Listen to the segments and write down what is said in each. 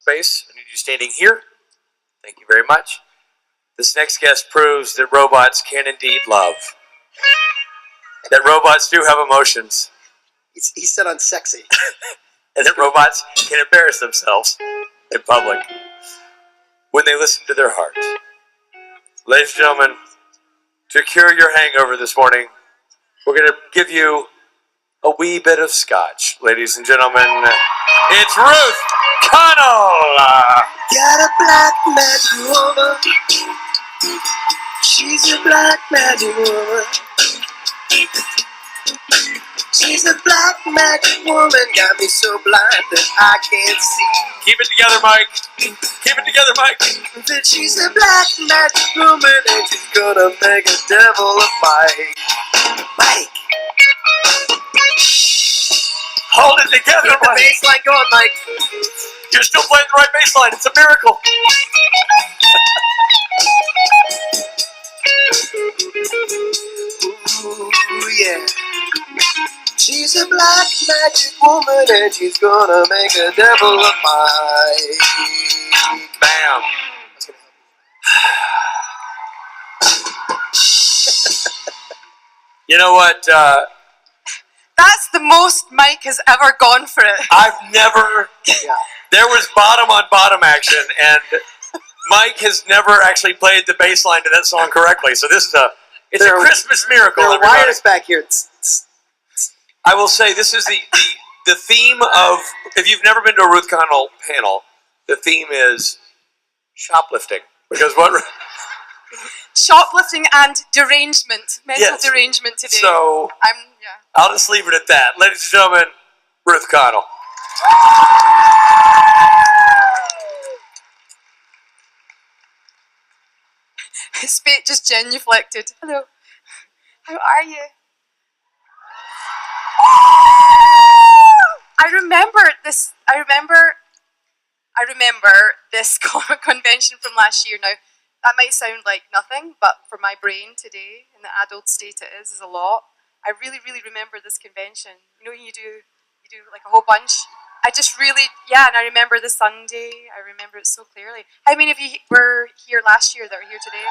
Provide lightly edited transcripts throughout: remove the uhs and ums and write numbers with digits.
space. I need you standing here. Thank you very much. This next guest proves that robots can indeed love. That robots do have emotions. He said unsexy. And that robots can embarrass themselves in public when they listen to their heart. Ladies and gentlemen, to cure your hangover this morning, we're going to give you a wee bit of scotch. Ladies and gentlemen, it's Ruth Connell. Got a black magic woman. She's a black magic woman. She's a black magic woman. Got me so blind that I can't see. Keep it together, Mike. Keep it together, Mike. That she's a black magic woman and she's gonna make a devil of Mike. Mike! Hold it together, Keep the Mike. bass line going, Mike. You're still playing the right bass line. It's a miracle. Ooh, yeah. She's a black magic woman and she's gonna make a devil of Mike. Bam. You know what? That's the most Mike has ever gone for it. I've never... There was bottom on bottom action, and Mike has never actually played the bass line to that song correctly. So this is a Christmas miracle. There are everybody. wires back here. I will say this is the theme of, if you've never been to a Ruth Connell panel, the theme is shoplifting. Because what... Shoplifting and derangement. Mental derangement today. So, yeah. I'll just leave it at that. Ladies and gentlemen, Ruth Connell. His face just genuflected. Hello. How are you? I remember this convention from last year. Now, that might sound like nothing, but for my brain today, in the adult state it is a lot. I really, really remember this convention. You know, you do like a whole bunch. I just really, and I remember the Sunday. I remember it so clearly. How many of you were here last year that are here today?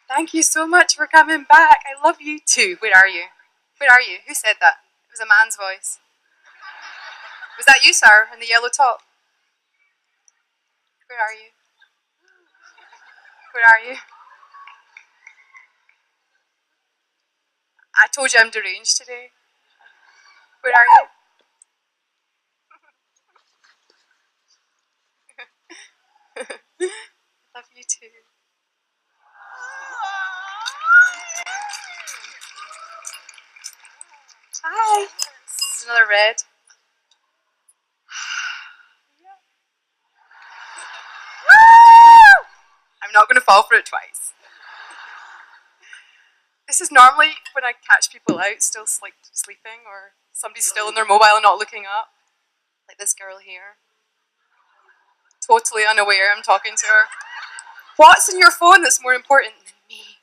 Thank you so much for coming back. I love you too. Where are you? Where are you? Who said that? It was a man's voice. Was that you, sir, in the yellow top? Where are you? Where are you? I told you I'm deranged today. Where are you? Love you too. Hi. This is another red. I'm not going to fall for it twice. This is normally when I catch people out still sleeping, or somebody's still in their mobile and not looking up. Like this girl here. Totally unaware I'm talking to her. What's in your phone that's more important than me?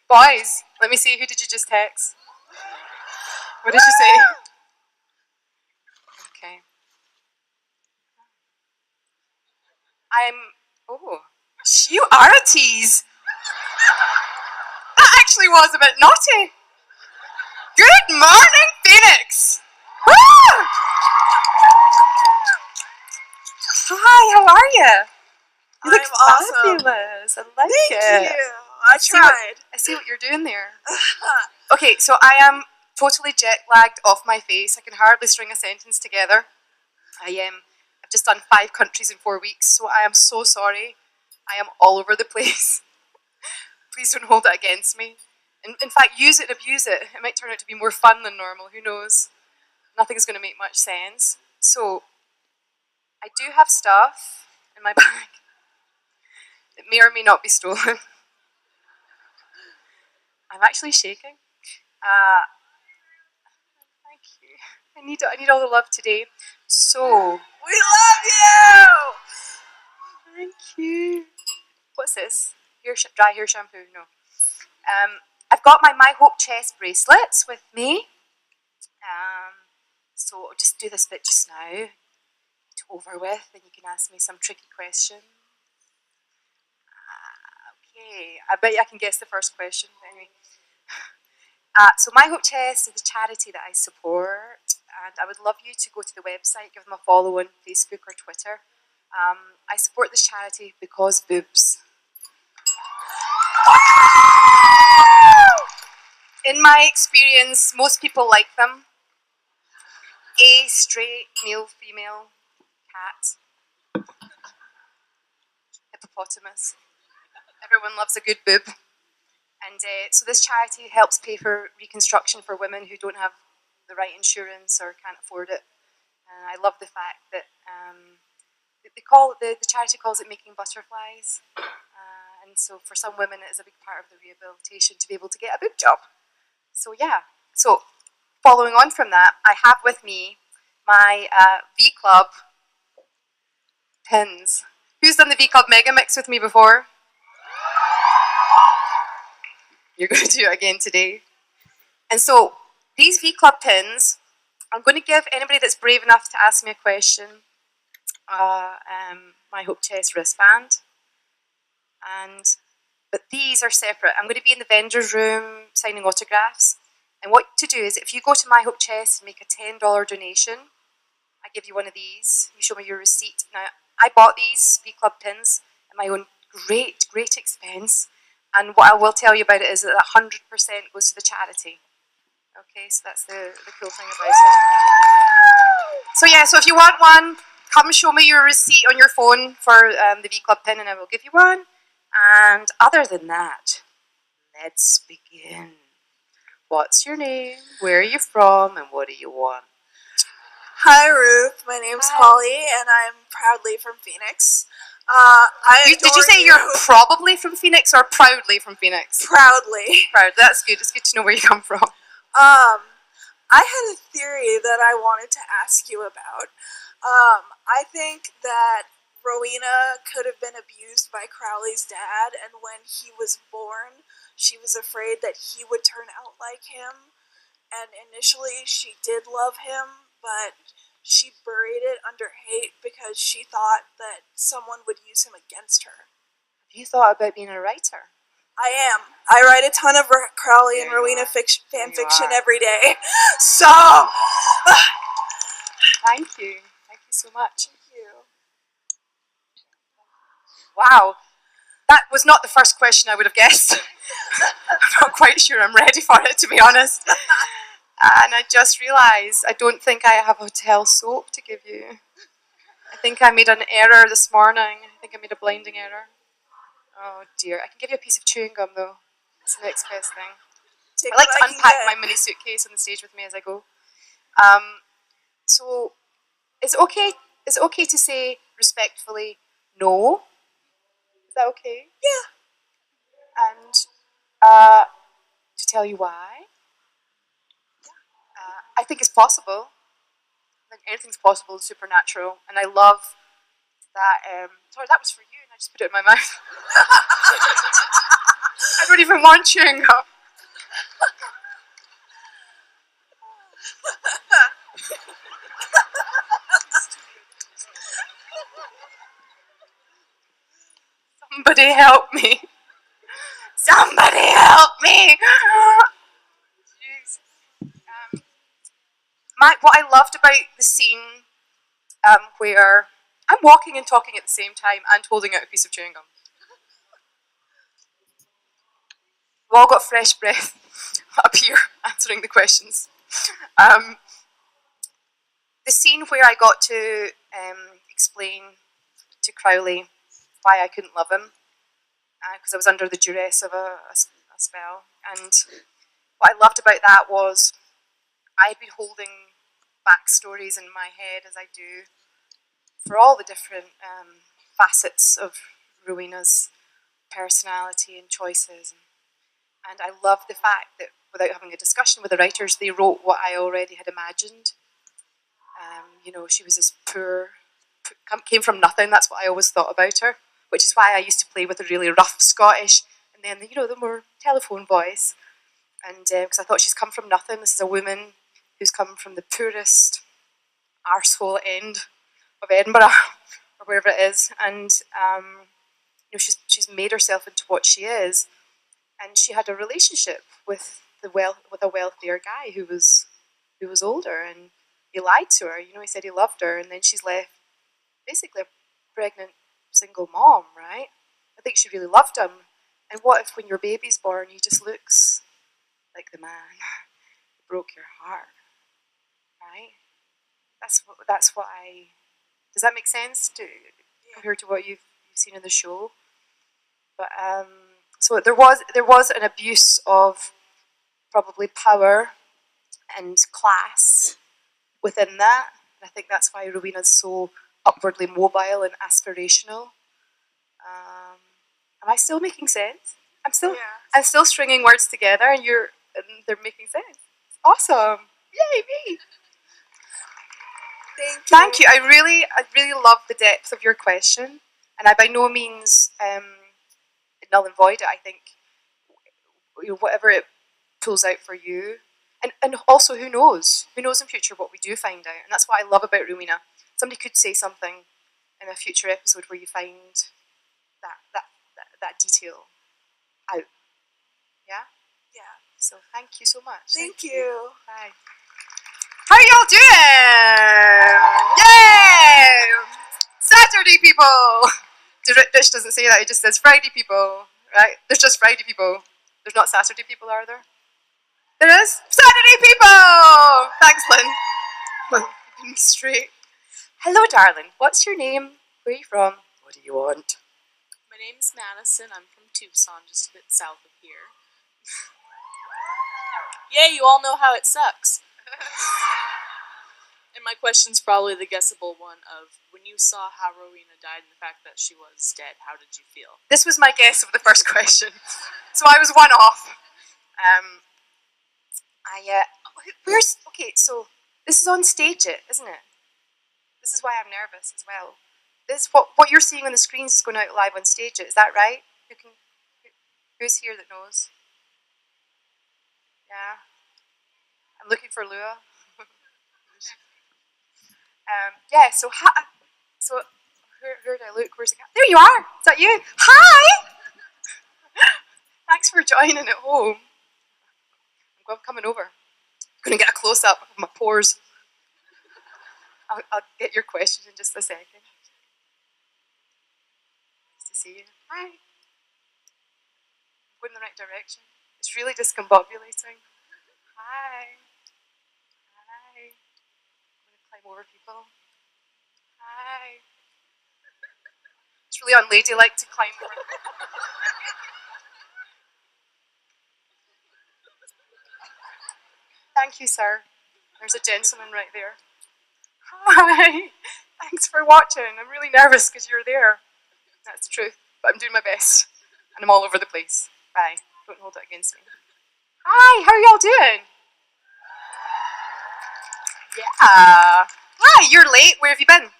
Boys, let me see, who did you just text? What did you say? Okay. You are a tease. That actually was a bit naughty. Good morning, Phoenix. Woo! Hi, how are you? You look fabulous. I like it. Thank you. I tried. I see what you're doing there. Okay, so I am totally jet lagged off my face. I can hardly string a sentence together. I've just done 5 countries in 4 weeks, so I am so sorry. I am all over the place. Please don't hold it against me. In fact, use it and abuse it. It might turn out to be more fun than normal. Who knows? Nothing's going to make much sense. So, I do have stuff in my bag that may or may not be stolen. I'm actually shaking. Thank you. I need all the love today. So, We love you! thank you. What's this? Dry hair shampoo? No. I've got my Hope chest bracelets with me. So I'll just do this bit just now, get over with, and you can ask me some tricky questions. Okay, I bet you I can guess the first question. Anyway, so My Hope Chest is a charity that I support, and I would love you to go to the website, give them a follow on Facebook or Twitter. I support this charity because boobs. In my experience, most people like them. Gay, straight, male, female, cat, hippopotamus. Everyone loves a good boob. And so this charity helps pay for reconstruction for women who don't have the right insurance or can't afford it. And I love the fact that the charity calls it making butterflies. And so for some women it is a big part of the rehabilitation to be able to get a boob job. So yeah, so following on from that, I have with me my V Club pins. Who's done the V Club Mega Mix with me before? You're going to do it again today. And so these V Club pins, I'm going to give anybody that's brave enough to ask me a question My Hope Chest wristband. But these are separate. I'm going to be in the vendor's room signing autographs. And what to do is, if you go to My Hope Chest and make a $10 donation, I give you one of these. You show me your receipt. Now, I bought these V Club pins at my own great expense. And what I will tell you about it is that 100% goes to the charity. Okay, so that's the cool thing about it. So yeah, so if you want one, come show me your receipt on your phone for the V Club pin and I will give you one. And other than that, let's begin. What's your name? Where are you from? And what do you want? Hi, Ruth. My name's Holly, and I'm proudly from Phoenix. Did you say you're probably from Phoenix or proudly from Phoenix? Proudly. Proud. That's good. It's good to know where you come from. I had a theory that I wanted to ask you about. I think that Rowena could have been abused by Crowley's dad, and when he was born, she was afraid that he would turn out like him. And initially, she did love him, but she buried it under hate because she thought that someone would use him against her. Have you thought about being a writer? I am. I write a ton of Crowley and Rowena fan fiction every day. So, thank you. Thank you so much. Thank you. Wow. That was not the first question I would have guessed. I'm not quite sure I'm ready for it, to be honest. And I just realised I don't think I have hotel soap to give you. I think I made an error this morning. I think I made a blinding error. Oh dear. I can give you a piece of chewing gum though. That's the next best thing. I like to unpack my mini suitcase on the stage with me as I go. So is it okay to say respectfully no? Is that okay? Yeah. And to tell you why? I think it's possible. I think anything's possible in Supernatural. And I love that. Sorry, that was for you, and I just put it in my mouth. I don't even want chewing gum. Somebody help me. Somebody help me. Jeez. What I loved about the scene where I'm walking and talking at the same time and holding out a piece of chewing gum. We've all got fresh breath up here answering the questions. The scene where I got to explain to Crowley why I couldn't love him, because I was under the duress of a spell. And what I loved about that was I'd been holding backstories in my head, as I do, for all the different facets of Rowena's personality and choices. And I love the fact that without having a discussion with the writers, they wrote what I already had imagined. She was this poor, came from nothing. That's what I always thought about her, which is why I used to play with a really rough Scottish and then, the more telephone voice. And because I thought she's come from nothing. This is a woman who's come from the poorest arsehole end of Edinburgh, or wherever it is, and she's made herself into what she is, and she had a relationship with a wealthier guy who was older, and he lied to her. He said he loved her, and then she's left basically a pregnant single mom, right? I think she really loved him. And what if when your baby's born, he just looks like the man who broke your heart, right? That's what I. Does that make sense compared to what you've seen in the show? But so there was an abuse of probably power and class within that. And I think that's why Rowena's so upwardly mobile and aspirational. Am I still making sense? I'm still stringing words together, and they're making sense. Awesome! Yay me! Thank you. I really love the depth of your question, and I by no means null and void it. I think whatever it pulls out for you, and also who knows in future what we do find out, and that's what I love about Rowena. Somebody could say something in a future episode where you find that detail out. Yeah. So thank you so much. Thank you. Bye. How are y'all doing? Yay! Saturday people! Rich doesn't say that, he just says Friday people, right? There's just Friday people. There's not Saturday people, are there? There is? Saturday people! Thanks, Lynn. Being straight. Hello, darling. What's your name? Where are you from? What do you want? My name's Madison. I'm from Tucson, just a bit south of here. Yeah, you all know how it sucks. And my question's probably the guessable one of, when you saw how Rowena died and the fact that she was dead, how did you feel? This was my guess of the first question. So I was one off. Okay, so this is on stage, isn't it? This is why I'm nervous as well. What you're seeing on the screens is going out live on stage, is that right? Who's here that knows? Yeah. I'm looking for Lua. So where did I look? Where's the cat? There you are! Is that you? Hi! Thanks for joining at home. I'm coming over. I'm going to get a close-up of my pores. I'll get your question in just a second. Nice to see you. Hi. I'm going in the right direction. It's really discombobulating. Hi. I'm going to climb over people. Hi. It's really unladylike to climb over. Thank you, sir. There's a gentleman right there. Hi. Thanks for watching. I'm really nervous because you're there. That's the truth, but I'm doing my best. And I'm all over the place. Bye. Don't hold it against me. Hi, how are y'all doing? Yeah. Hi, you're late. Where have you been?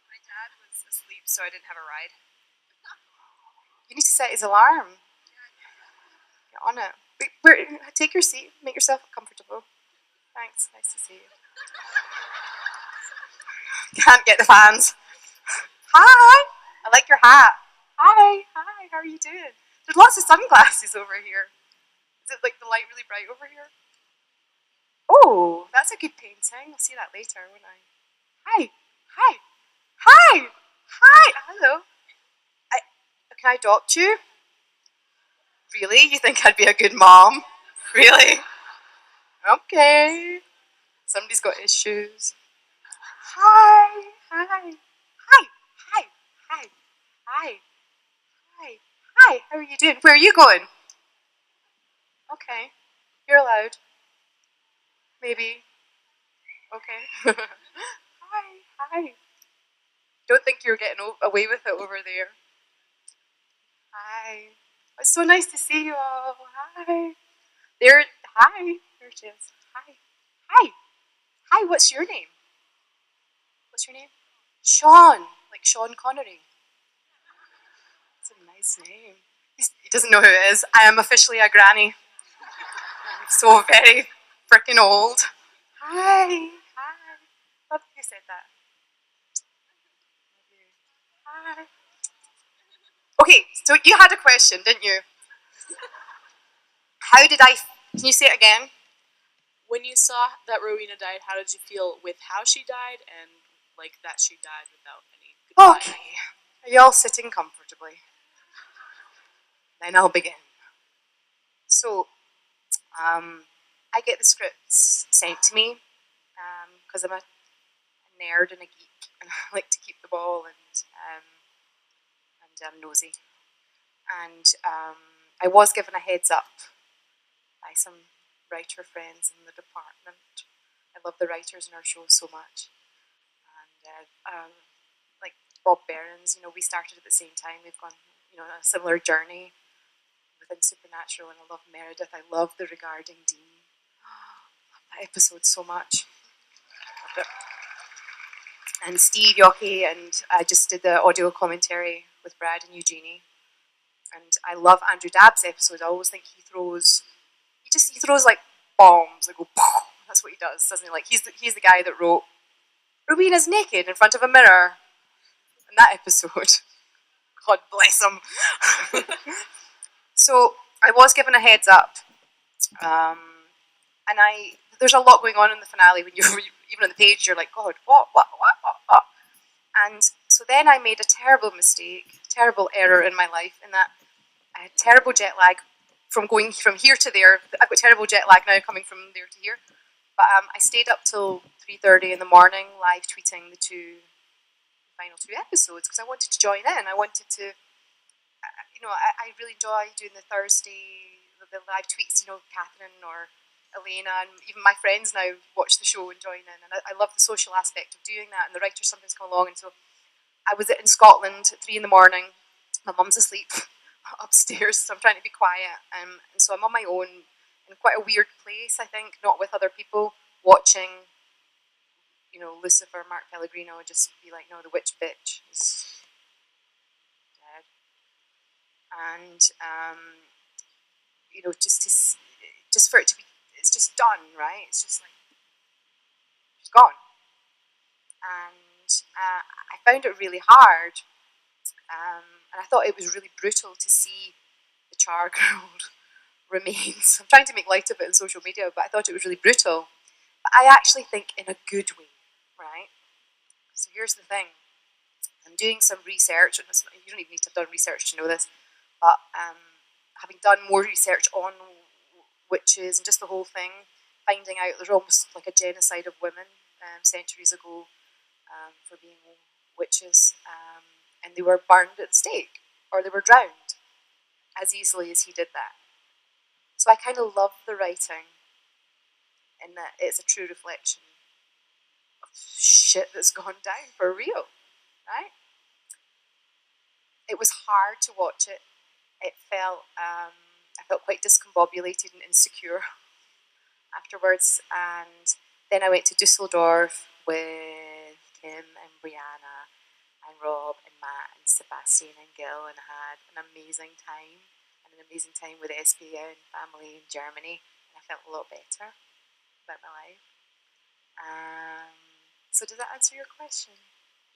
My dad was asleep, so I didn't have a ride. You need to set his alarm. Get on it. Take your seat. Make yourself comfortable. Thanks. Nice to see you. Can't get the fans. Hi. I like your hat. Hi. How are you doing? There's lots of sunglasses over here. Is it like the light really bright over here? Oh, that's a good painting. I'll see that later, won't I? Hi. Hello. Can I adopt you? Really? You think I'd be a good mom? Really? Okay. Somebody's got issues. Hi. How are you doing? Where are you going? Okay. You're allowed. Maybe. Okay. Hi. Don't think you're getting away with it over there. Hi. It's so nice to see you all. Hi. Hi. There she is. Hi, what's your name? Sean. Like Sean Connery. That's a nice name. He doesn't know who it is. I am officially a granny. I'm so very, freaking old. Hi. Love that you said that. Hi. Okay, so you had a question, didn't you? How did I? Can you say it again? When you saw that Rowena died, how did you feel with how she died and like that she died without any goodbye? Okay. Are you all sitting comfortably? Then I'll begin. So, I get the scripts sent to me because I'm a nerd and a geek, and I like to keep the ball, and I'm nosy. And I was given a heads up by some writer friends in the department. I love the writers in our show so much, and like Bob Behrens, we started at the same time. We've gone, on a similar journey within Supernatural, and I love Meredith. I love the Regarding Dean. I love that episode so much. Loved it. And Steve Yockey, and I just did the audio commentary with Brad and Eugenie. And I love Andrew Dabb's episode. I always think he throws like bombs that go poof. That's what he does, doesn't he? Like he's the guy that wrote Rowina's naked in front of a mirror in that episode. God bless him. So I was given a heads up, and there's a lot going on in the finale. When you're even on the page, you're like, God, what? And so then I made a terrible mistake, terrible error in my life, in that I had terrible jet lag from going from here to there. I've got terrible jet lag now coming from there to here. But I stayed up till 3:30 in the morning, live tweeting the final two episodes because I wanted to join in. I wanted to, I really enjoy doing the Thursday, the live tweets. Catherine or Elena and even my friends now watch the show and join in, and I love the social aspect of doing that. And the writers sometimes come along, and so I was in Scotland at 3 in the morning. My mum's asleep upstairs, so I'm trying to be quiet, and so I'm on my own in quite a weird place. I think not with other people watching. Lucifer, Mark Pellegrino, and just be like, no, the witch bitch is dead, and just for it to be, it's just done, right? It's just like she's gone, and I found it really hard, and I thought it was really brutal to see the charcoal remains. I'm trying to make light of it on social media, but I thought it was really brutal. But I actually think in a good way, right? So here's the thing. I'm doing some research, and you don't even need to have done research to know this, but having done more research on witches and just the whole thing, finding out there's almost like a genocide of women centuries ago for being witches, and they were burned at the stake, or they were drowned as easily as he did that. So I kind of love the writing in that it's a true reflection of shit that's gone down for real, right? It was hard to watch it. It felt, I felt quite discombobulated and insecure afterwards. And then I went to Dusseldorf with Kim and Brianna and Rob and Matt and Sebastian and Gil, and I had an amazing time with SPA and family in Germany, and I felt a lot better about my life. So did that answer your question?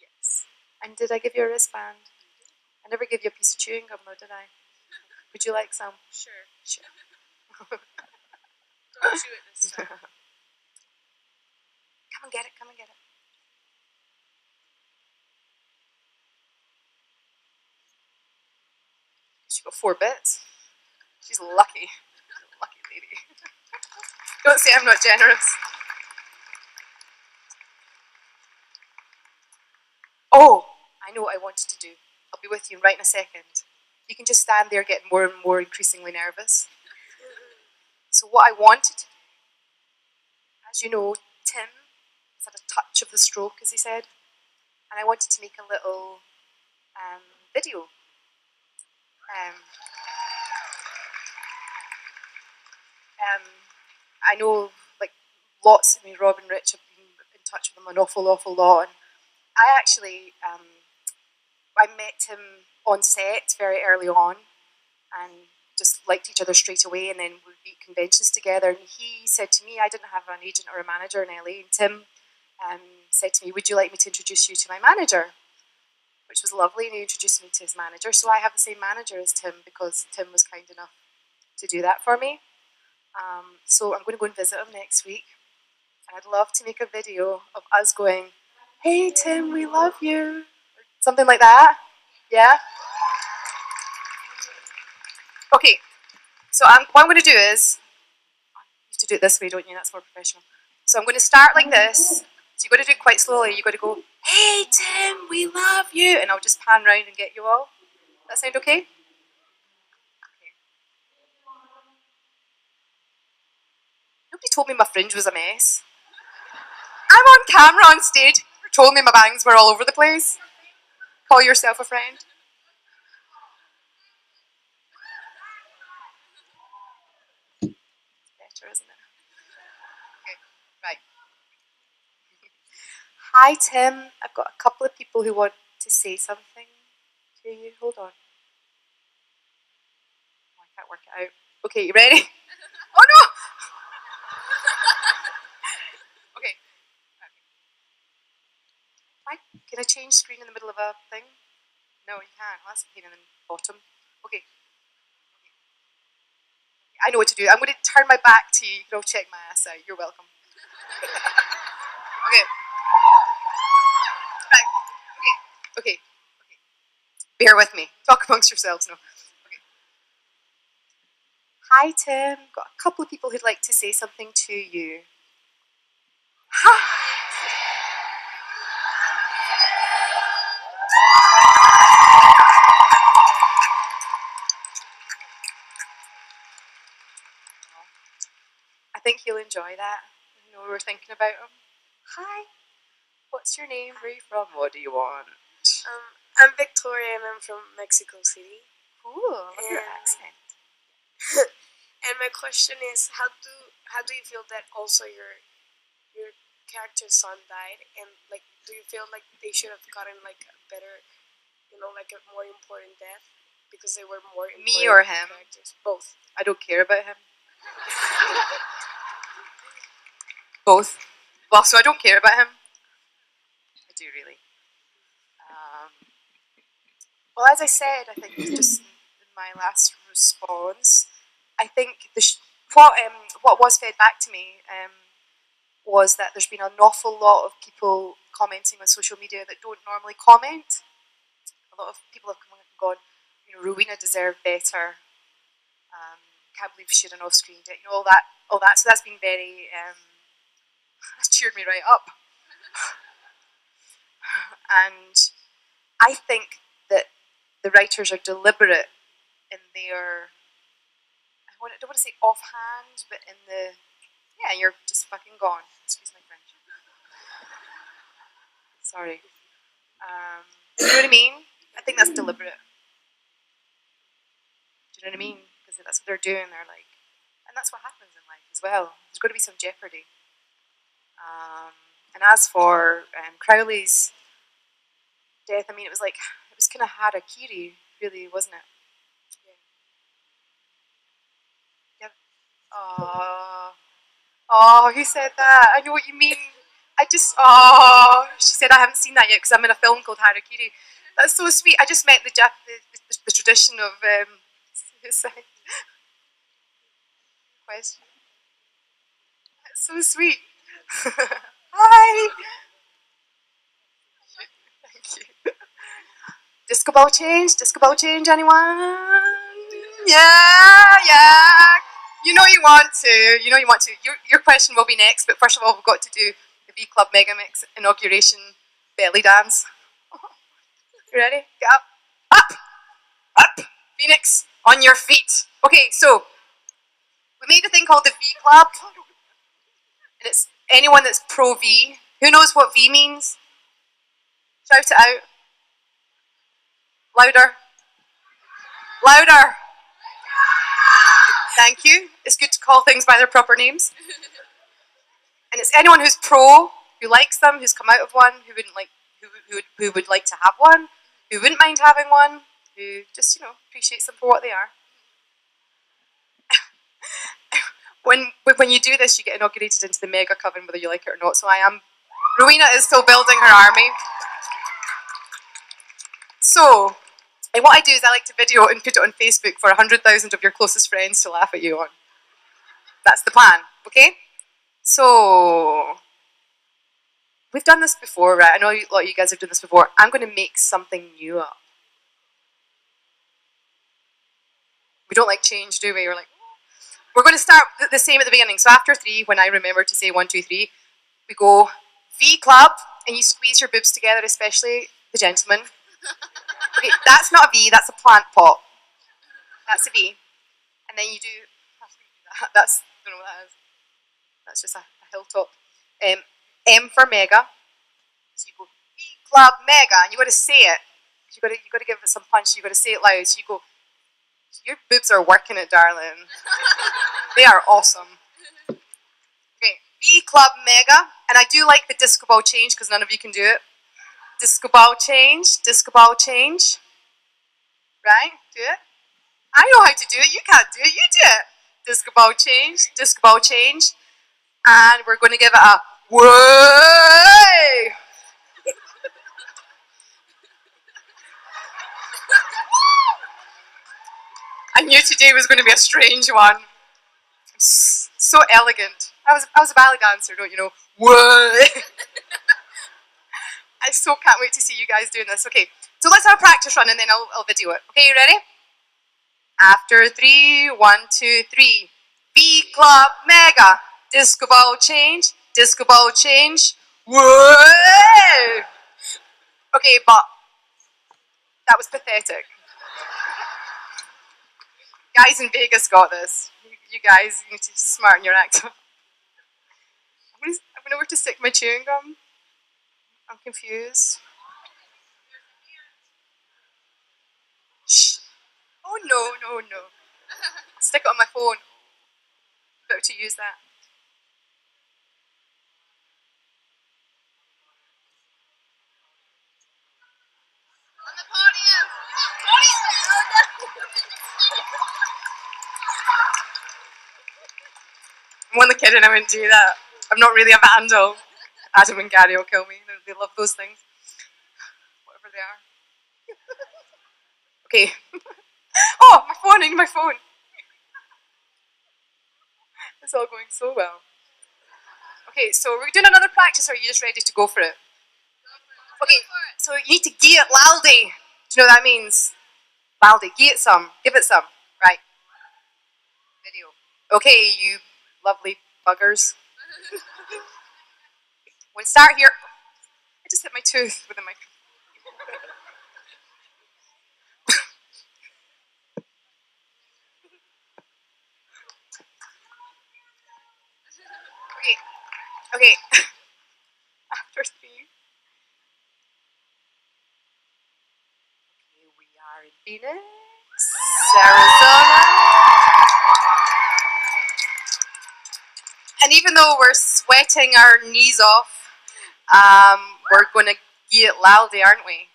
Yes. And did I give you a wristband? I never gave you a piece of chewing gum though, did I? Would you like some? Sure. Don't chew it this time. Come and get it. She got 4 bits. She's lucky. She's a lucky lady. Don't say I'm not generous. Oh, I know what I wanted to do. I'll be with you right in a second. You can just stand there getting more and more increasingly nervous. So what I wanted to do, as you know, Tim has had a touch of the stroke, as he said, and I wanted to make a little video. I know, like, Rob and Rich have been in touch with him an awful lot, and I actually, I met him on set very early on, and just liked each other straight away, and then we'd be at conventions together. And he said to me, I didn't have an agent or a manager in LA, and Tim said to me, would you like me to introduce you to my manager? Which was lovely, and he introduced me to his manager. So I have the same manager as Tim because Tim was kind enough to do that for me. So I'm going to go and visit him next week. And I'd love to make a video of us going, hey Tim, we love you. Or something like that. Yeah? Okay, so what I'm going to do is, you have to do it this way, don't you? That's more professional. So I'm going to start like this. So you've got to do it quite slowly. You've got to go, hey Tim, we love you. And I'll just pan round and get you all. That sound okay? Nobody told me my fringe was a mess. I'm on camera on stage. You told me my bangs were all over the place. Call yourself a friend. Better, isn't it? Okay, right. Hi Tim, I've got a couple of people who want to say something to you. Hold on. Oh, I can't work it out. Okay, you ready? Oh no! Okay. Why? Can I change screen in the middle of a thing? No, you can't. Well, that's a pain in the bottom. Okay. I know what to do. I'm going to turn my back to you. You can all check my ass out. You're welcome. Okay. Right. Okay. Bear with me. Talk amongst yourselves. No. Okay. Hi, Tim. Got a couple of people who'd like to say something to you. I think he'll enjoy that. You know, we were thinking about him. Hi. What's your name? Where are you from? What do you want? I'm Victoria and I'm from Mexico City. Cool. What's your accent? And my question is, how do you feel that also your character's son died, and like, do you feel like they should have gotten like a better, like a more important death because they were more important? Me or him? Characters? Both. I don't care about him. Both. Well, so I don't care about him. I do really. Well, as I said, I think just in my last response, I think what was fed back to me was that there's been an awful lot of people commenting on social media that don't normally comment. A lot of people have come and gone, Rowena deserved better. Can't believe she had an off-screen date. All that. So that's been very. That's cheered me right up. And I think that the writers are deliberate in their. I don't want to say offhand, but in the. Yeah, you're just fucking gone. Excuse my French. Sorry. You know what I mean? I think that's deliberate. Do you know what I mean? Because that's what they're doing. They're like, and that's what happens in life as well. There's got to be some jeopardy. And as for Crowley's death, I mean, it was kind of harakiri, really, wasn't it? Yeah. Oh, who said that? I know what you mean. She said I haven't seen that yet because I'm in a film called Harakiri. That's so sweet. I just meant the tradition of suicide. Question. That's so sweet. Hi. Thank you. Disco ball change, anyone? Yeah. You know you want to. Your question will be next, but first of all, we've got to do the V Club Megamix inauguration belly dance. You ready? Get up. Phoenix, on your feet. Okay, so we made a thing called the V Club, and it's anyone that's pro V. Who knows what V means? Shout it out. Louder. Thank you. It's good to call things by their proper names. And it's anyone who's pro, who likes them, who's come out of one, who would like to have one, who wouldn't mind having one, who just appreciates them for what they are. when you do this, you get inaugurated into the mega coven, whether you like it or not. So Rowena is still building her army. So, and what I do is I like to video and put it on Facebook for 100,000 of your closest friends to laugh at you on. That's the plan, okay? So, we've done this before, right? I know a lot of you guys have done this before. I'm going to make something new up. We don't like change, do we? We're going to start the same at the beginning. So after 3, when I remember to say 1, 2, 3, we go V club, and you squeeze your boobs together, especially the gentlemen. Okay, that's not a V, that's a plant pot. That's a V. And then you do, I don't know what that is. That's just a hilltop. M for mega. So you go V club mega, and you got to say it. You got to give it some punch. You got to say it loud. So you go. Your boobs are working it, darling. They are awesome. Okay, V club mega, and I do like the disco ball change because none of you can do it. Disco ball change. Disco ball change. Right? Do it. I know how to do it. You can't do it. You do it. Disco ball change. Disco ball change. And we're going to give it a way. I knew today was going to be a strange one. So elegant. I was a ballet dancer, don't you know? Way. I so can't wait to see you guys doing this. Okay, so let's have a practice run and then I'll video it. Okay, you ready? After 3, 1, 2, 3. V club mega. Disco ball change. Disco ball change. Way. Okay, but that was pathetic. Guys in Vegas got this. You guys need to smarten your act up. I'm going to where to stick my chewing gum. I'm confused. Shh. Oh no. Stick it on my phone. I'm about to use that. On the podium! I'm only kidding, I wouldn't do that. I'm not really a vandal. Adam and Gary will kill me. They love those things. Whatever they are. Okay. Oh, my phone, I need my phone. It's all going so well. Okay, so we're doing another practice, or are you just ready to go for it? Okay, so you need to give it laldi. Do you know what that means? Laldi, give it some. Give it some. Right. Video. Okay, you lovely buggers. We'll start here. I just hit my tooth with the microphone. Okay. After 3. Okay, we are in Phoenix, Arizona. And even though we're sweating our knees off, we're going to get laldi, aren't we?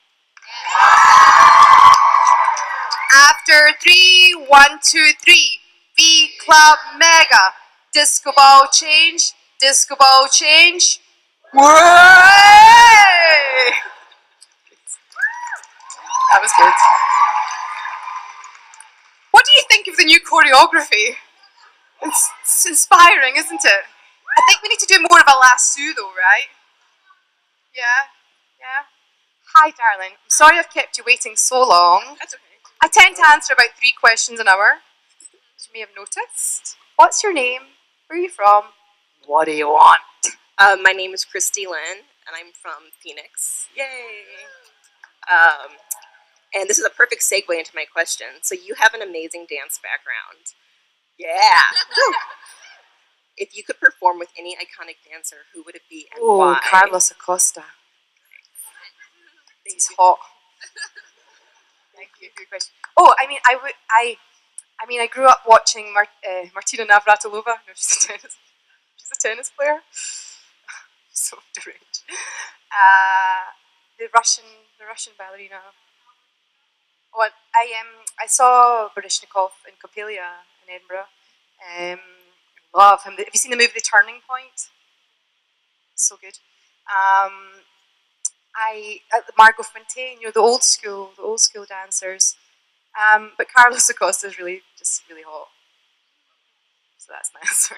After 3, 1, 2, 3. V club mega. Disco ball change. Disco ball change. Way! That was good. What do you think of the new choreography? It's inspiring, isn't it? I think we need to do more of a lasso though, right? Yeah. Hi, darling. I'm sorry I've kept you waiting so long. That's okay. I tend to answer about 3 questions an hour, as you may have noticed. What's your name? Where are you from? What do you want? My name is Christy Lynn, and I'm from Phoenix. Yay! And this is a perfect segue into my question. So you have an amazing dance background. Yeah! If you could perform with any iconic dancer, who would it be and why? Carlos Acosta. He's hot. Thank you for your question. Oh, I grew up watching Martina Navratilova. No, she's a tennis player. So deranged. The Russian ballerina. Oh, I saw Baryshnikov in Coppelia in Edinburgh. love him. Have you seen the movie The Turning Point? So good. Margot Fontaine, the old school dancers. But Carlos Acosta is really hot. So that's my answer.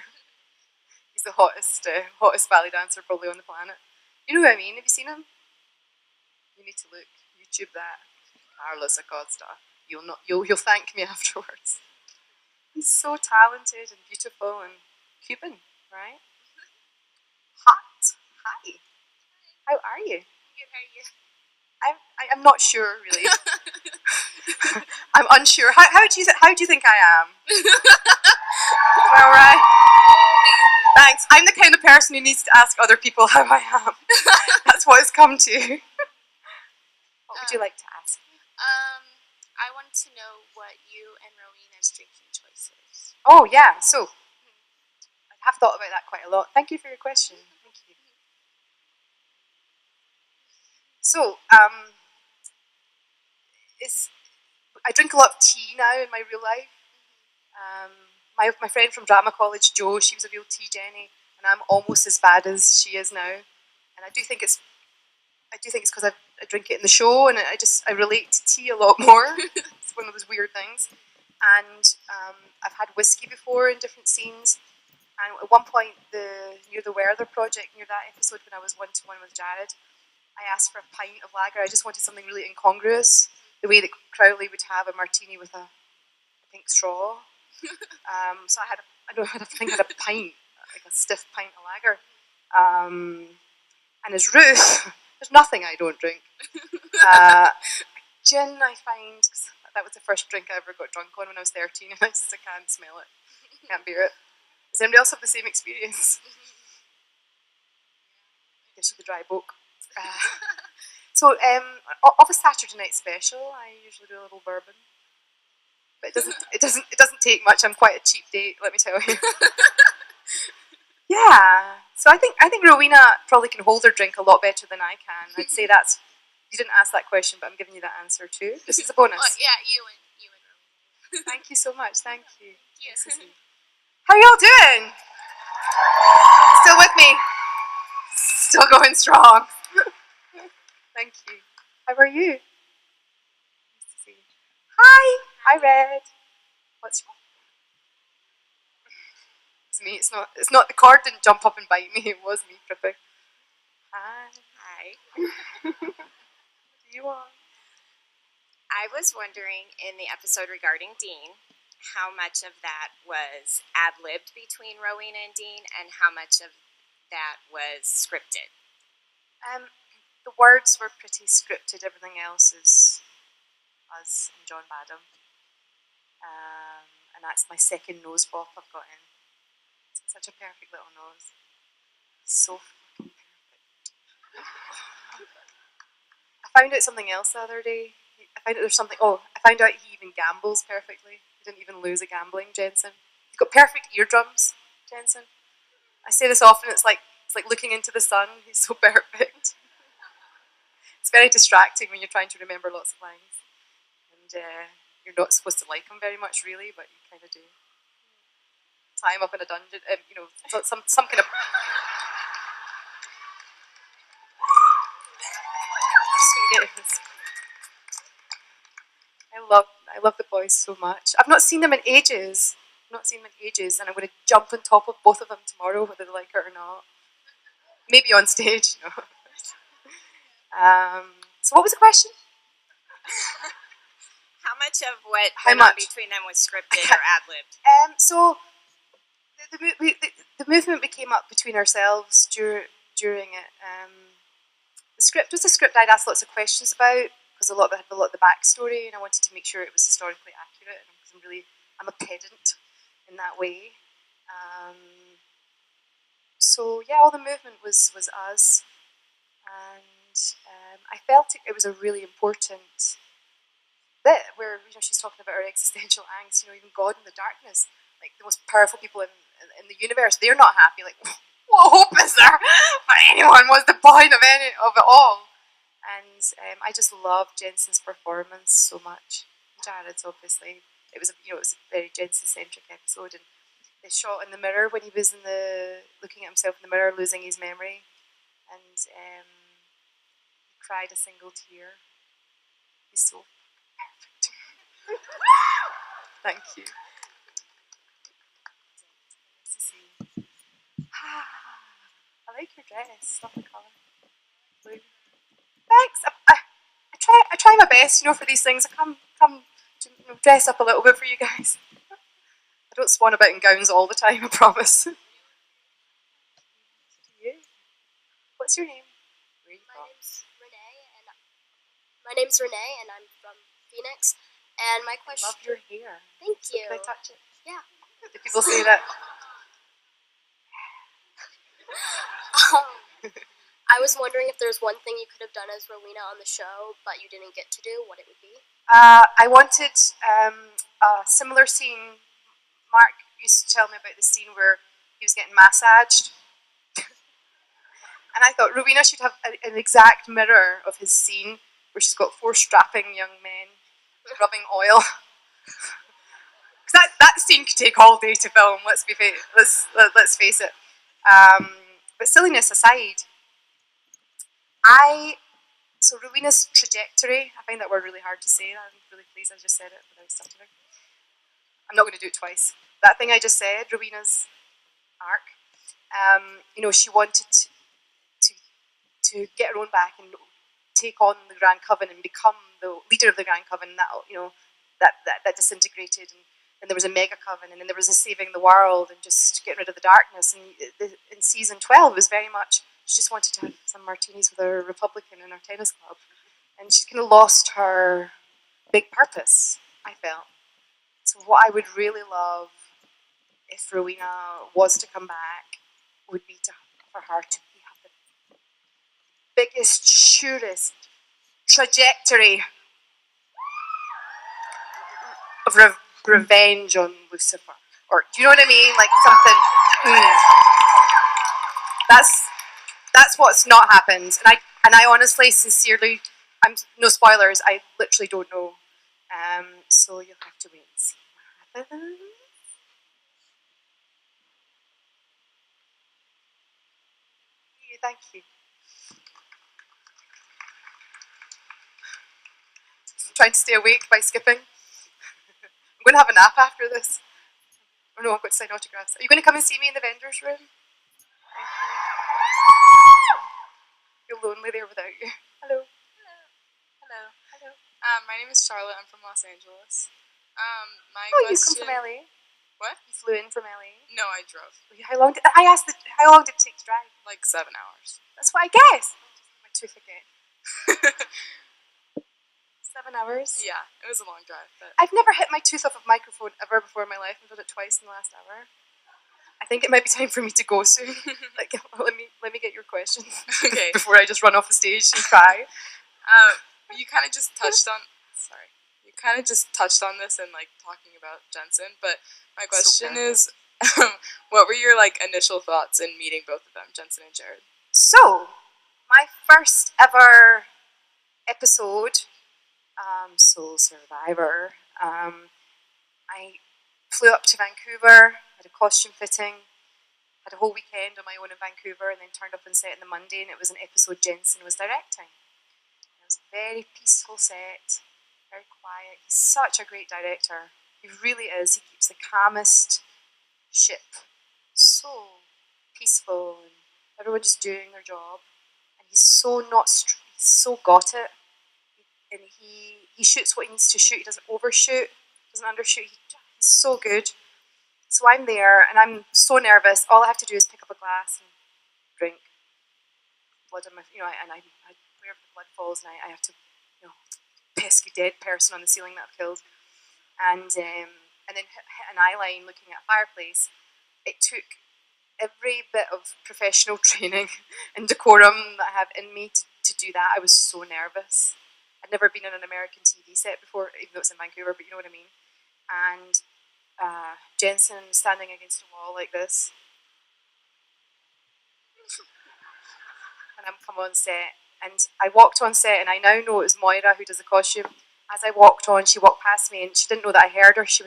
He's the hottest ballet dancer probably on the planet. You know what I mean? Have you seen him? You need to look. YouTube that. Carlos Acosta. You'll thank me afterwards. He's so talented and beautiful and Cuban, right? Hot. Hi. How are you? Good, how are you? I'm not sure really. I'm unsure. How do you think I am? All right. Thanks. I'm the kind of person who needs to ask other people how I am. That's what it's come to. What would you like to ask? I wanted to know what you and Rowena's drinking choices. Oh yeah. So I have thought about that quite a lot. Thank you for your question. Thank you. So I drink a lot of tea now in my real life. My friend from drama college, Jo, she was a real tea Jenny, and I'm almost as bad as she is now. And I do think it's because I drink it in the show, and I relate to tea a lot more. It's one of those weird things. And I've had whiskey before in different scenes. And at one point, near the Werther project, near that episode when I was 1-to-1 with Jared, I asked for a pint of lager. I just wanted something really incongruous, the way that Crowley would have a martini with a pink straw. So I had a pint, like a stiff pint of lager. And as Ruth, there's nothing I don't drink. Gin, I find, 'cause that was the first drink I ever got drunk on when I was 13, and I can't smell it, can't bear it. Does anybody else have the same experience? Gives you the dry book. So, of a Saturday night special, I usually do a little bourbon, but it doesn't take much. I'm quite a cheap date, let me tell you. Yeah. So I think Rowena probably can hold her drink a lot better than I can. I'd say that's. You didn't ask that question, but I'm giving you that answer too. This is a bonus. Well, yeah, you and Rowena. Thank you so much. Thank you. Yes. How are y'all doing? Still with me? Still going strong. Thank you. How are you? Nice to see you. Hi. Hi, Red. What's wrong? It's me. It's not. The cord didn't jump up and bite me. It was me tripping. Hi. Hi. What do you want? I was wondering in the episode regarding Dean, how much of that was ad-libbed between Rowena and Dean, and how much of that was scripted? The words were pretty scripted. Everything else is us and John Badham. And that's my second nose bop I've got in. It's such a perfect little nose. So fucking perfect. I found out something else the other day. I found out he even gambles perfectly. He didn't even lose at gambling, Jensen. He's got perfect eardrums, Jensen. I say this often, it's like looking into the sun. He's so perfect. It's very distracting when you're trying to remember lots of lines. And you're not supposed to like him very much, really, but you kind of do. Tie him up in a dungeon, some kind of... I'm just going to get this. I love the boys so much. I've not seen them in ages. And I'm going to jump on top of both of them tomorrow, whether they like it or not. Maybe on stage. No. So what was the question? How much of what went on between them was scripted or ad-libbed? So the movement we came up between ourselves during it. The script was a script I'd asked lots of questions about, because a lot of it had a lot of the backstory, and I wanted to make sure it was historically accurate, because I'm a pedant in that way. So yeah, all the movement was us, and I felt it was a really important bit where she's talking about her existential angst. Even God in the darkness, like the most powerful people in the universe, they're not happy. Like, what hope is there for anyone? What's the point of it all? And I just loved Jensen's performance so much. Jared's obviously. It was a very Jensen-centric episode, and the shot in the mirror when he was looking at himself in the mirror, losing his memory, and he cried a single tear. He's so perfect. Thank you. Nice to see you. I like your dress. Love the colour. Blue. Thanks. I try my best, for these things. I come to dress up a little bit for you guys. I don't swan about in gowns all the time, I promise. You? What's your name? Where are you from? My name's Renee, and I'm from Phoenix. And my question. I love your hair. Thank you. Can I touch it? Yeah. Do people say that? I was wondering if there's one thing you could have done as Rowena on the show, but you didn't get to do, what it would be. I wanted a similar scene. Mark used to tell me about the scene where he was getting massaged. And I thought Rowena should have an exact mirror of his scene where she's got 4 strapping young men rubbing oil. That scene could take all day to film. Let's face it. But silliness aside, so Rowena's trajectory. I find that word really hard to say. I'm really pleased I just said it without stuttering. I'm not going to do it twice. That thing I just said, Rowena's arc. She wanted to get her own back and take on the Grand Coven and become the leader of the Grand Coven. That disintegrated, and there was a Mega Coven, and then there was a saving the world and just getting rid of the darkness. And in season 12, it was very much she just wanted to have some martinis with her Republican in her tennis club, and she kind of lost her big purpose, I felt. So what I would really love if Rowena was to come back would be for her to have the biggest, surest trajectory of revenge on Lucifer. Or, do you know what I mean? Like something. That's what's not happened. And I honestly, sincerely, no spoilers. I literally don't know. So you'll have to wait and see what happens. Thank you. Trying to stay awake by skipping. I'm going to have a nap after this. Oh no, I've got to sign autographs. Are you going to come and see me in the vendor's room? Feel lonely there without you. Hello. Hello. My name is Charlotte. I'm from Los Angeles. My you question. come from LA? What? You flew in from LA? No, I drove. How long did it take to drive? Like 7 hours. That's what I guessed. My tooth again. 7 hours? Yeah, it was a long drive. But I've never hit my tooth off a microphone ever before in my life. I've done it twice in the last hour. I think it might be time for me to go soon. Let me get your questions. Okay. Before I just run off the stage and cry. You kind of just touched on. Sorry. You kind of just touched on this and talking about Jensen. But my question is, what were your initial thoughts in meeting both of them, Jensen and Jared? So, my first ever episode, Soul Survivor. I flew up to Vancouver, had a costume fitting, had a whole weekend on my own in Vancouver, and then turned up on set on the Monday, and it was an episode Jensen was directing. It was a very peaceful set, very quiet. He's such a great director. He really is. He keeps the calmest ship so peaceful, and everyone just doing their job. And he's so he's so got it. And he shoots what he needs to shoot. He doesn't overshoot, doesn't undershoot. He's so good. So I'm there, and I'm so nervous. All I have to do is pick up a glass and drink. Blood on my, and I wherever the blood falls, and I have to, pesky dead person on the ceiling that I've killed, and then hit an eye line looking at a fireplace. It took every bit of professional training and decorum that I have in me to do that. I was so nervous. I'd never been on an American TV set before, even though it's in Vancouver, but you know what I mean. And Jensen standing against a wall like this. And I'm come on set. And I walked on set, and I now know it was Moira who does the costume. As I walked on, she walked past me, and she didn't know that I heard her. She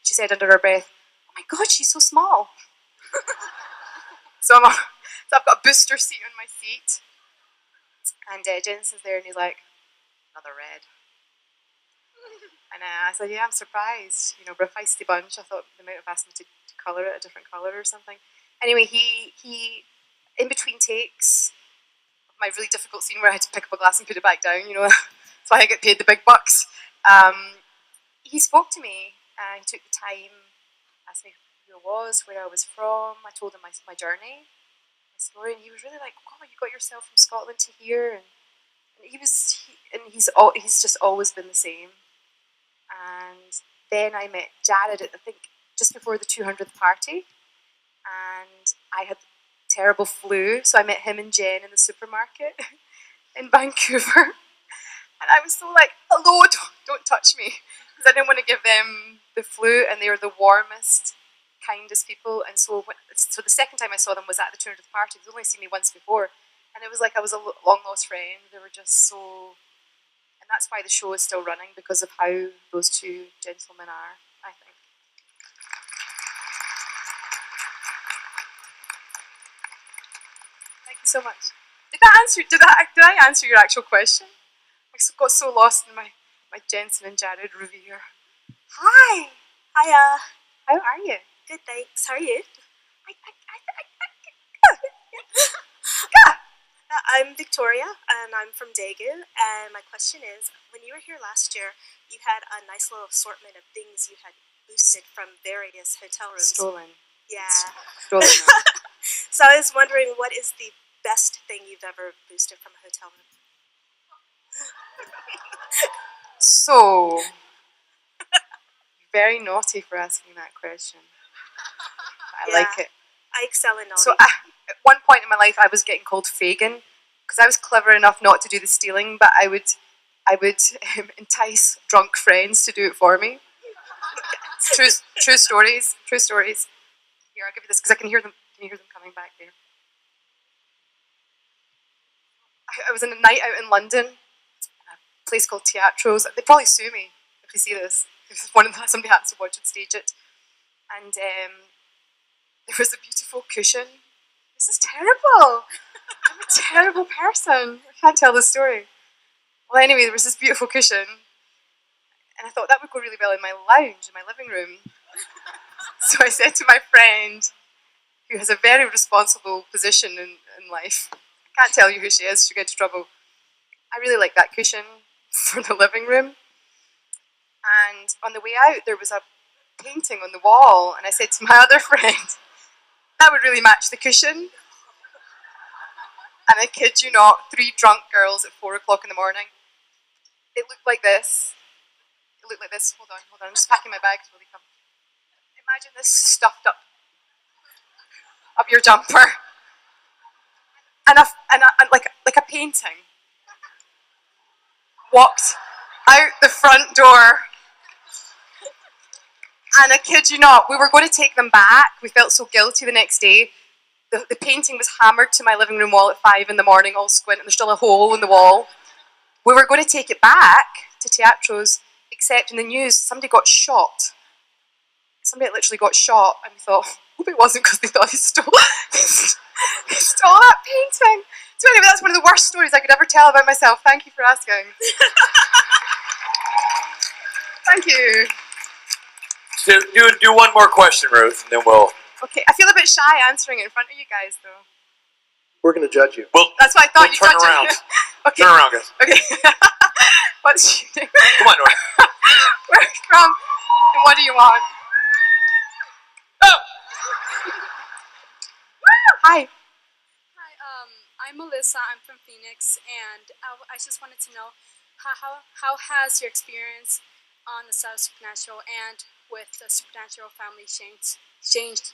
said under her breath, "Oh my God, she's so small. So I've got a booster seat on my seat. And Jensen's there and he's like, another red. And I said, yeah, I'm surprised. You know, we're a feisty bunch. I thought they might have asked me to colour it a different colour or something. Anyway, he in between takes, my really difficult scene where I had to pick up a glass and put it back down, you know, so I get paid the big bucks. He spoke to me and he took the time, asked me who I was, where I was from. I told him my journey, my story, and he was really like, "Oh, you got yourself from Scotland to here," and he's just always been the same. And then I met Jared at, I think, just before the 200th party, and I had terrible flu, so I met him and Jen in the supermarket in Vancouver. And I was so like, hello, don't touch me. Because I didn't want to give them the flu, and they were the warmest, kindest people. And so the second time I saw them was at the 200th party. They'd only seen me once before. And it was like I was a long-lost friend. They were just so... And that's why the show is still running, because of how those two gentlemen are, I think. Thank you so much. Did I answer your actual question? I got so lost in my Jensen and Jared revere. Hi. Hiya. How are you? Good, thanks. How are you? I'm Victoria, and I'm from Daegu, and my question is, when you were here last year, you had a nice little assortment of things you had boosted from various hotel rooms. Stolen. Yeah. Stolen. So I was wondering, what is the best thing you've ever boosted from a hotel room? So, very naughty for asking that question. I like it. I excel in naughty. So at one point in my life, I was getting called Fagin because I was clever enough not to do the stealing, but I would entice drunk friends to do it for me. True stories. True stories. Here, I'll give you this because I can hear them. Can you hear them coming back there? I was in a night out in London, a place called Teatros. They'd probably sue me if they see this. Somebody has to watch and stage it. And there was a beautiful cushion. This is terrible. I'm a terrible person. I can't tell the story. Well, anyway, there was this beautiful cushion, and I thought that would go really well in my lounge, in my living room. So I said to my friend, who has a very responsible position in life, I can't tell you who she is, she'll get into trouble. I really like that cushion for the living room. And on the way out, there was a painting on the wall, and I said to my other friend, that would really match the cushion. And I kid you not, 3 drunk girls at 4 o'clock in the morning. It looked like this. It looked like this. Hold on. I'm just packing my bags while they come. Imagine this stuffed up your jumper. And like a painting. Walked out the front door. And I kid you not, we were going to take them back. We felt so guilty the next day. The painting was hammered to my living room wall at 5 in the morning, all squint, and there's still a hole in the wall. We were going to take it back to Teatros, except in the news, somebody got shot. Somebody literally got shot, and we thought, hope it wasn't because they thought they stole that painting. So anyway, that's one of the worst stories I could ever tell about myself. Thank you for asking. Thank you. So do one more question, Ruth, and then we'll... Okay, I feel a bit shy answering it in front of you guys, though. We're going to judge you. Well, that's what I thought. Turn around. Okay. Turn around, guys. Okay. What's your name? Come on, Nora. Where are you from? And what do you want? Oh! Hi. Hi, I'm Melissa. I'm from Phoenix, and I just wanted to know how has your experience on the side of Supernatural and with the Supernatural family changed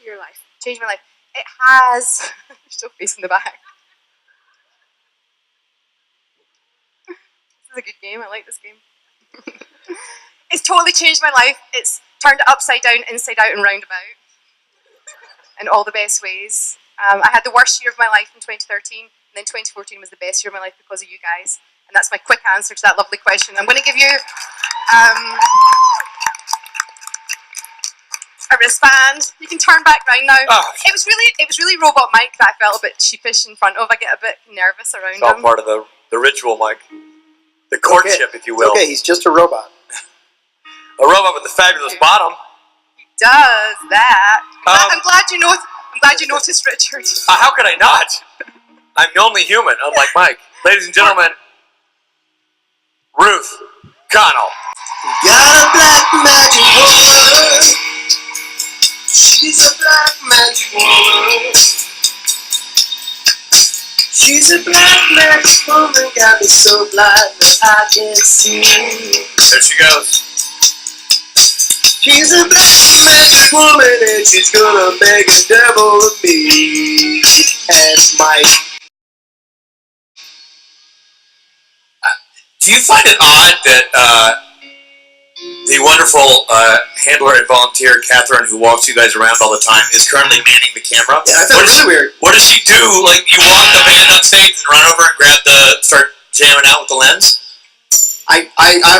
your life? Changed my life. It has. You're still facing the back. This is a good game. I like this game. It's totally changed my life. It's turned it upside down, inside out, and roundabout. In all the best ways. I had the worst year of my life in 2013, and then 2014 was the best year of my life because of you guys. And that's my quick answer to that lovely question. I'm going to give you a a wristband. You can turn back round now. Oh. It was really Robot Mike that I felt a bit sheepish in front of. I get a bit nervous around It's all him. part of the ritual, Mike. The courtship, if you will. Okay, he's just a robot. A robot with a fabulous bottom. He does that. I'm glad you noticed, Richard. How could I not? I'm the only human, unlike Mike. Ladies and gentlemen, Ruth, Connell. Got a black magic woman. She's a black magic woman. She's a black magic woman. Got me so blind that I can't see. There she goes. She's a black magic woman and she's gonna make a devil of me and Mike. Do you find it odd that the wonderful handler and volunteer, Catherine, who walks you guys around all the time, is currently manning the camera? Yeah, I thought it was really weird. What does she do? Like, you walk the band on stage and run over and start jamming out with the lens? I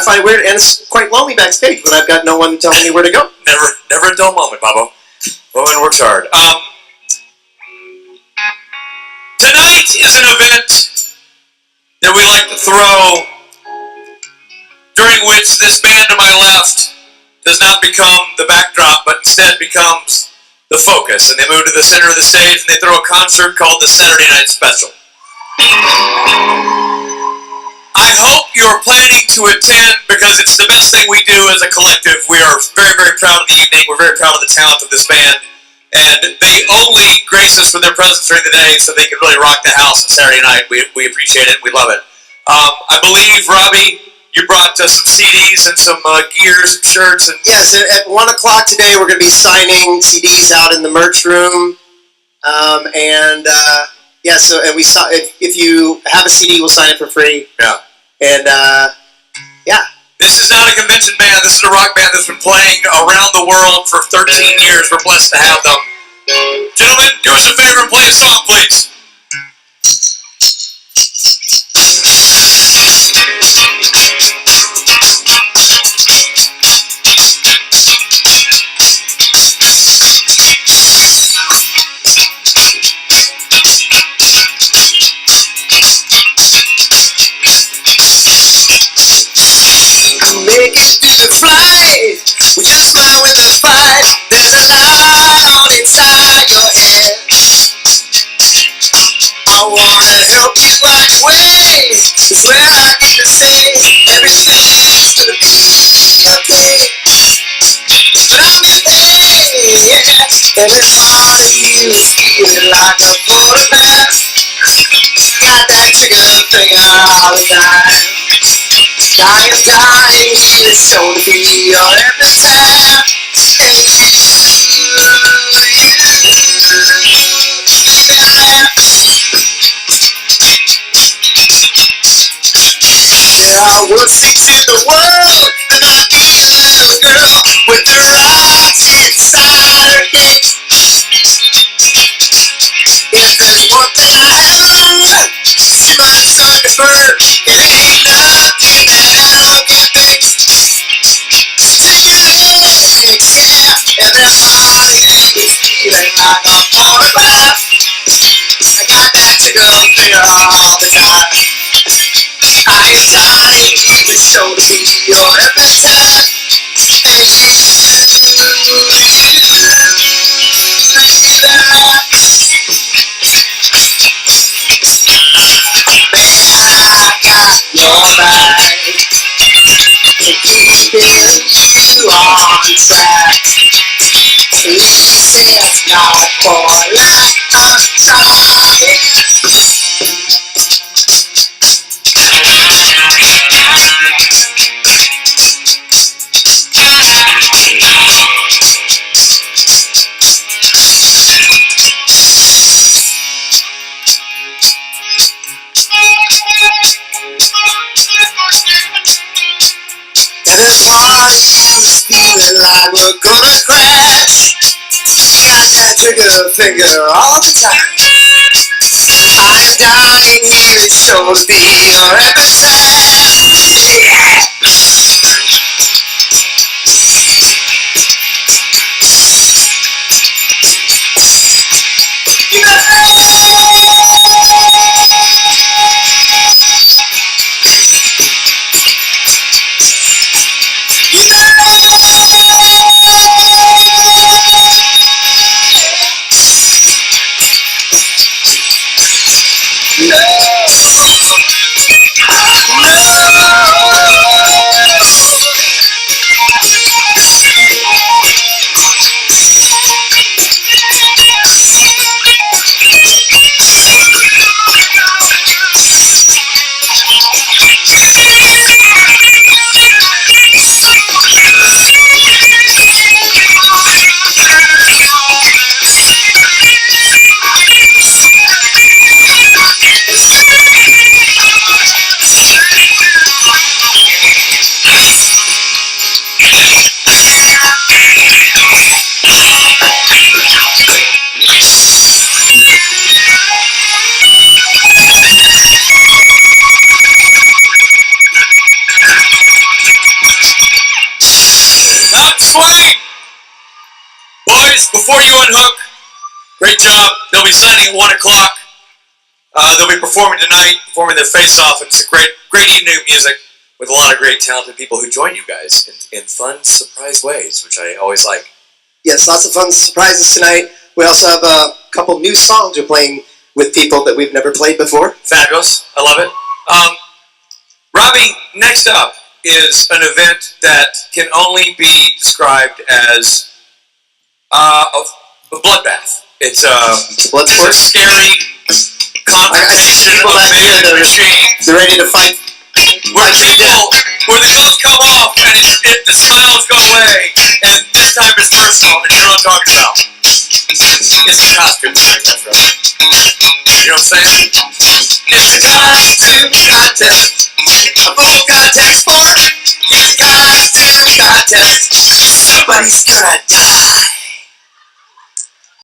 find it weird, and it's quite lonely backstage when I've got no one telling me where to go. Never a dull moment, Bobo. Woman works hard. Tonight is an event that we like to throw, during which this band to my left does not become the backdrop, but instead becomes the focus. And they move to the center of the stage and they throw a concert called the Saturday Night Special. I hope you're planning to attend because it's the best thing we do as a collective. We are very, very proud of the evening. We're very proud of the talent of this band. And they only grace us with their presence during the day so they can really rock the house on Saturday night. We appreciate it. We love it. I believe, Robbie, you brought us some CDs and some gear, some shirts. And yes, at 1 o'clock today we're going to be signing CDs out in the merch room. Yeah, so and we saw if you have a CD, we'll sign it for free. Yeah. And yeah. This is not a convention band. This is a rock band that's been playing around the world for 13 years. We're blessed to have them. Gentlemen, do us a favor and play a song, please. Make it through the flight, we just might win the fight. There's a light on inside your head. I wanna help you watch way. It's where I get to say everything's gonna be okay. But I'm in pain, yeah. Every part of you is feeling like a photograph. Got that trigger finger all the time. Dying, it's so to be your epitaph. And there are worst in the world, and I be a little girl with the rocks inside her dick. If there's one thing I have learned, see my son to burn, it ain't nothing that I don't get fixed. Take your legs, yeah, every part of you is feeling like a photograph. I got that tickle finger all the time. I am dying to show to be your epitaph. And you your back to keeping you on track. At least it's not for lack of trying. And this part of you is feeling like we're gonna crash. Got that trigger finger all the time. I am dying here to show to be your epitaph. Yeah. Swain! Boys, before you unhook, great job. They'll be signing at 1 o'clock. They'll be performing tonight, performing their face-off. It's a great evening of music with a lot of great talented people who join you guys in fun, surprise ways, which I always like. Yes, lots of fun surprises tonight. We also have a couple new songs we're playing with people that we've never played before. Fabulous. I love it. Robbie, next up is an event that can only be described as a bloodbath. It's a scary confrontation of man and machine. They're ready to fight. Where the guns come off and the smiles go away, and this time it's personal, and you know what I'm talking about. It's a costume contest, right? You know what I'm saying? It's a costume contest. A full contest sport. It's a costume contest. Somebody's gonna die.